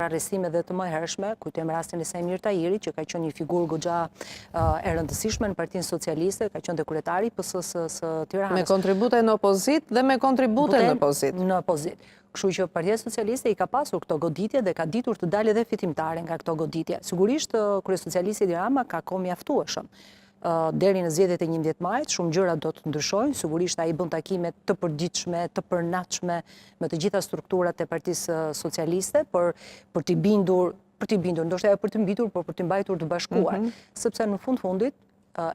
arrestime dhe të mëhershme, kujtojmë rastin e Sajmir Tahirit, që ka qenë një figurë goxha e rëndësishme në Partinë Socialiste, ka qenë dhe kryetari PS-së së Tiranës. Me kontribute në opozit dhe me kontribute në opozit. Në opozit. Kështu që Partia Socialiste i ka pasur këto goditje dhe ka ditur të dalë edhe fitimtare nga këto goditje. Sigurisht, Kryesocialisti Edi Rama ka kohë mjaftueshëm. Deri në zgjedhjet e 11 majit, shumë gjëra do të ndryshojnë, sigurisht ai bën takime të përditshme, të përnaçme me të gjitha strukturat e Partisë Socialiste për t'i bindur, ndoshta jo për të mbitur, por për të mbajtur të bashkuar, sepse në fundit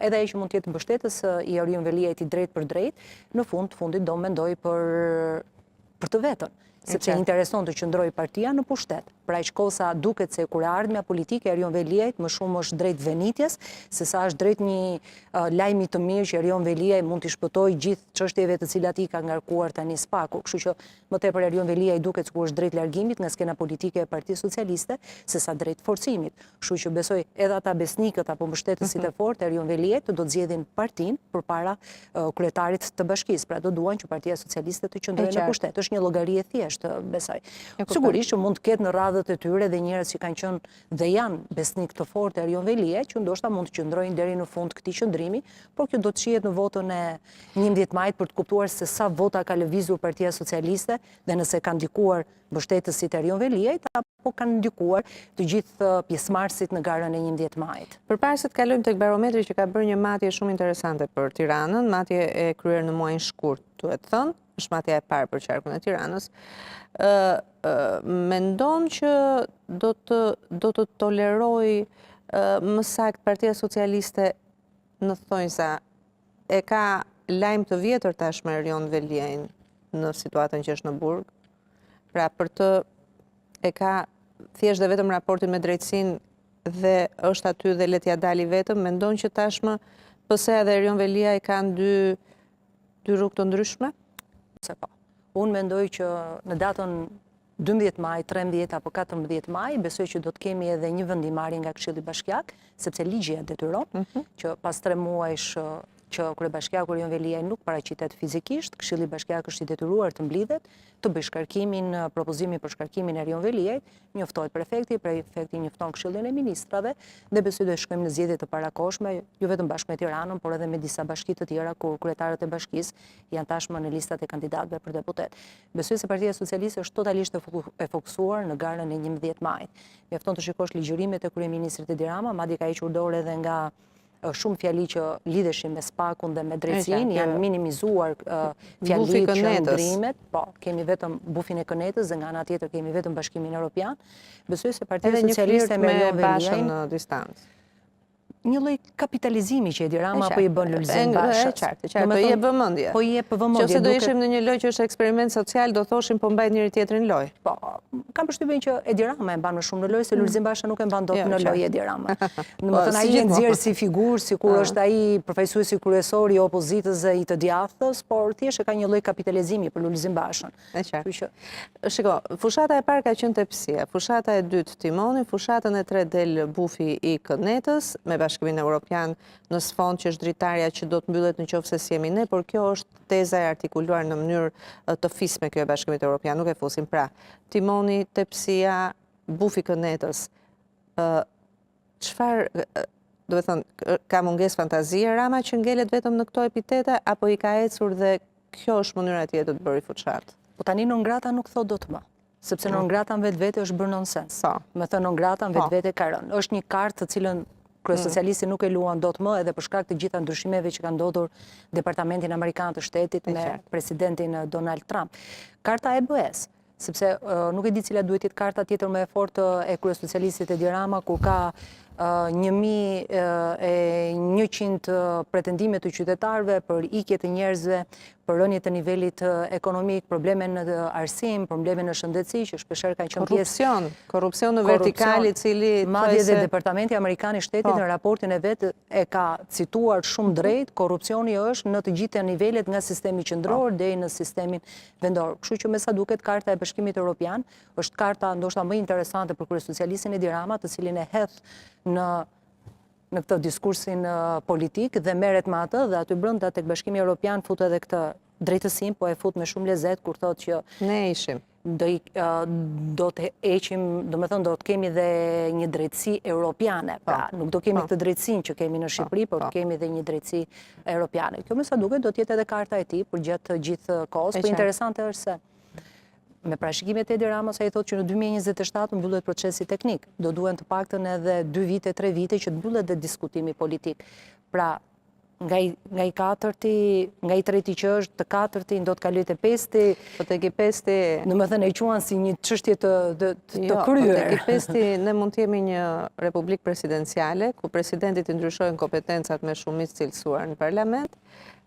edhe ai që mund të jetë mbështetës i Erion Veliajt i drejt për drejt, në fundit do mendoj për të vetën, sepse intereson të qëndroj partia në pushtet. Pra i shkosa duket se kur ardhmja politike Erion Veliajt më shumë është drejt venitjes, se sa është drejt një lajmi të mirë që Erion Veliaj mund t'i shpëtojë gjithë çështjeve të cilat i ka ngarkuar tani spaku. Kështu që më tepër Erion Veliaj duket sikur është drejt largimit nga skena politike e Partisë Socialiste, se sa drejt forcimit. Kështu që besoj edhe ata besnikët apo mbështetësit e fortë Erion Veliajt do të zgjedhin partinë përpara kryetarit të bashkisë. Pra do duan që Partia Socialiste të qëndrojë në pushtet. Është një llogari e thjeshtë, besoj. Sigurisht që mund të ketë në radhët e tyre dhe njerëz që kanë qenë dhe janë besnik të fortë Erion Veliaj, që ndoshta mund të qëndrojnë deri në fund këtij qëndrimi, por kjo do të shihet në votën e 11 majit për të kuptuar se sa vota ka lëvizur Partia Socialiste dhe nëse kanë ndikuar mbështetësit Erion Veliajt apo kanë ndikuar të gjithë pjesëmarrësit në garën e 11 majit. Përpara se të kalojmë tek barometri që ka bërë një matje shumë interesante për Tiranën, matje e kryer në muajin shkurt, duhet thënë, është matja e parë për qarkun e Tiranës. Mendon që do të toleroj më saktë Partia Socialiste në thonjza e ka lajm të vjetër tashmë Erion Veliajin në situatën që është në burg. Pra për të e ka thjesht dhe vetëm raportin me drejtësinë dhe është aty dhe letja dali vetëm, mendon që tashmë PS-ja dhe Erion Veliaj kanë dy rrugë të ndryshme? Se po. Unë mendoj që në datën 12 maj, 13 apo 14 maj, besoj që do të kemi edhe një vendimarrje nga Këshilli Bashkiak, sepse ligji e detyron që pas 3 muajsh që kryebashkiaku Erion Veliaj nuk paraqitet fizikisht, Këshilli Bashkiak është i detyruar të mblidhet, të bëjë shkarkimin, propozimin për shkarkimin e Erion Veliajt, njoftohet prefekti njofton Këshillin e Ministrave dhe besoj do shkojmë në zgjedhje të parakohshme, jo vetëm bashkë me Tiranën, por edhe me disa bashki të tjera ku kryetarët e bashkisë janë tashmë në listat e kandidatëve për deputet. Besoj se Partia Socialiste është totalisht e fokusuar në garën e 11 majit. Mjafton të shikosh ligjërimet e kryeministrit Edi Rama, madje ka hequr dorë edhe nga shumë fjali që lidheshin me spakun dhe me drejtësinë, janë minimizuar fjalit që ndrimet, po, kemi vetëm bufin e Kënetës dhe nga ana tjetër kemi vetëm Bashkimin Evropian. Besoj se Partia Socialiste me Erion Veliajin në distancë. Një lloj kapitalizimi që Edi Rama po i bën Lulzim Bashës. Qartë, po i jep vëmendje. Po i jep vëmendje. Nëse do ishim në një lojë që është eksperiment social, do thoshim po mbajt njëri tjetrin lojë. Po, kam përshtypjen që Edi Rama e mban më shumë në lojë se Lulzim Basha nuk e mban dot në lojë Edi Rama. Domethënë ai e nxjerr si figurë, sikur është ai përfaqësuesi kryesor i opozitës dhe i të djathtës, por thjesht ka një lloj kapitalizimi për Lulzim Bashën. Kështu që shiko, fushata e parë ka qenë Tepsia, fushata e dytë Timoni, fushatën e tretë del bufi i Kënetës me Bashkimin Evropian në sfond që është dritarja që do të mbyllet në qoftë se si jemi ne, por kjo është teza e artikuluar në mënyrë të fisme kjo e Bashkimit Evropian, nuk e fusim. Pra, Timoni, Tepsia, bufi Kënetës, çfarë, do të thënë, ka mungesë fantazie Rama që ngelet vetëm në këto epitete, apo i ka ecur dhe kjo është mënyra tjetër të bëri fuçat? Po tani non grata nuk thot dot më. Sepse non grata në vetvete është bërë nonsens. Me thënë non grata në vetvete ka rënë. Është një kartë të cilën Kryesocialisti nuk e luan dot më edhe për shkak të gjitha ndryshimeve që kanë ndodhur Departamentin Amerikan të Shtetit me presidentin Donald Trump. Karta e EBS, sepse nuk e di cila duhet jetë karta tjetër më e fortë e Kryesocialistit Edi Rama, kur ka 1100 pretendime të qytetarëve për ikje të njerëzve, për rënje të nivelit ekonomik, probleme në arsim, probleme në shëndetësi, që shpeshherë kanë qenë pjesë. Korrupsion në vertikali, cili madje dhe Departamenti Amerikan i Shtetit në raportin e vet e ka cituar shumë drejt, korrupsioni është në të gjitha nivelet nga sistemi qendror deri në sistemin vendor. Kështu që me sa duket karta e Bashkimit Evropian është karta ndoshta më interesante për Kryesocialistin Edi Rama, të cilin e hedh në këtë diskursin politik dhe merret me atë dhe aty brenda tek Bashkimi Evropian fut edhe këtë drejtësim, po e fut me shumë lezet kur thotë që ne ishim. do të heqim, do të kemi dhe një drejtësi europiane. Pra, nuk do kemi këtë drejtësinë që kemi në Shqipëri, por kemi dhe një drejtësi europiane. Kjo me sa duket do të jetë edhe karta e tij për gjatë gjithë kohës, por interesante është se me parashikimet e Edi Ramës ai thotë që në 2027 mbyllet procesi teknik. Do duhen të paktën edhe 2 vite, 3 vite që të mbyllet dhe diskutimi politik. Pra, nga i katërti, nga i treti që është, të katërti, do të kalojë te pesti, Po tek i pesti, domethënë e quan si një çështje të jo, kryer. po tek i pesti ne mund të jemi një republikë presidenciale, ku presidentit i ndryshojnë kompetencat me shumicë cilësuar në parlament.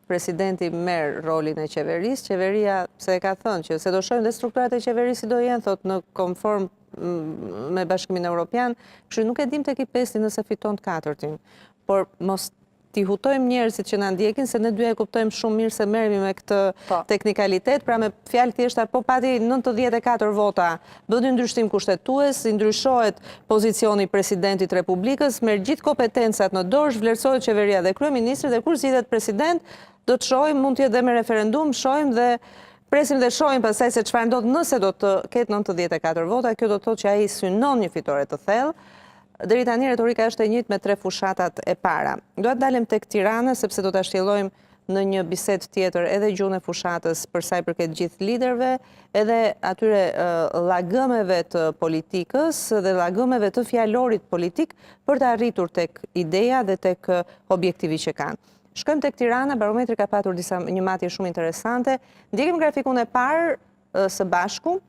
Presidenti merr rolin e qeverisë, qeveria pse e ka thënë që se do shohim dhe strukturat e qeverisë si do jenë, thot në konform me Bashkimin Evropian, kështu nuk e dim tek i pesti nëse fiton të katërtin. Por mos t'i hutojmë njerëzit që na ndjekin, se ne dy e kuptojmë shumë mirë se merremi me këtë teknikalitet, pra me fjalë thjeshta, po pati 94 vota, bëni ndryshim kushtetues, i ndryshohet pozicioni i presidentit Republikës, merr gjithë kompetencat në dorë, vlerësohet qeveria dhe kryeministri dhe kur zgjidhet president, do të shohim, mund të jetë dhe me referendum, shohim dhe presim dhe shohim pastaj se çfarë ndodh nëse do të ketë 94 vota, kjo do të thotë që ai synon një fitore të thellë. Deri tani retorika është e njëjtë me 3 fushatat e para. Dua të dalim tek Tirana sepse do ta shtjellojmë në një bisedë tjetër edhe gjuhën e fushatës për sa i përket gjithë liderëve, edhe atyre llagëmeve të politikës dhe llagëmeve të fjalorit politik për të arritur tek ideja dhe tek objektivi që kanë. Shkojmë tek Tirana, Barometri ka patur një matje shumë interesante. Ndjekim grafikun e parë së bashku.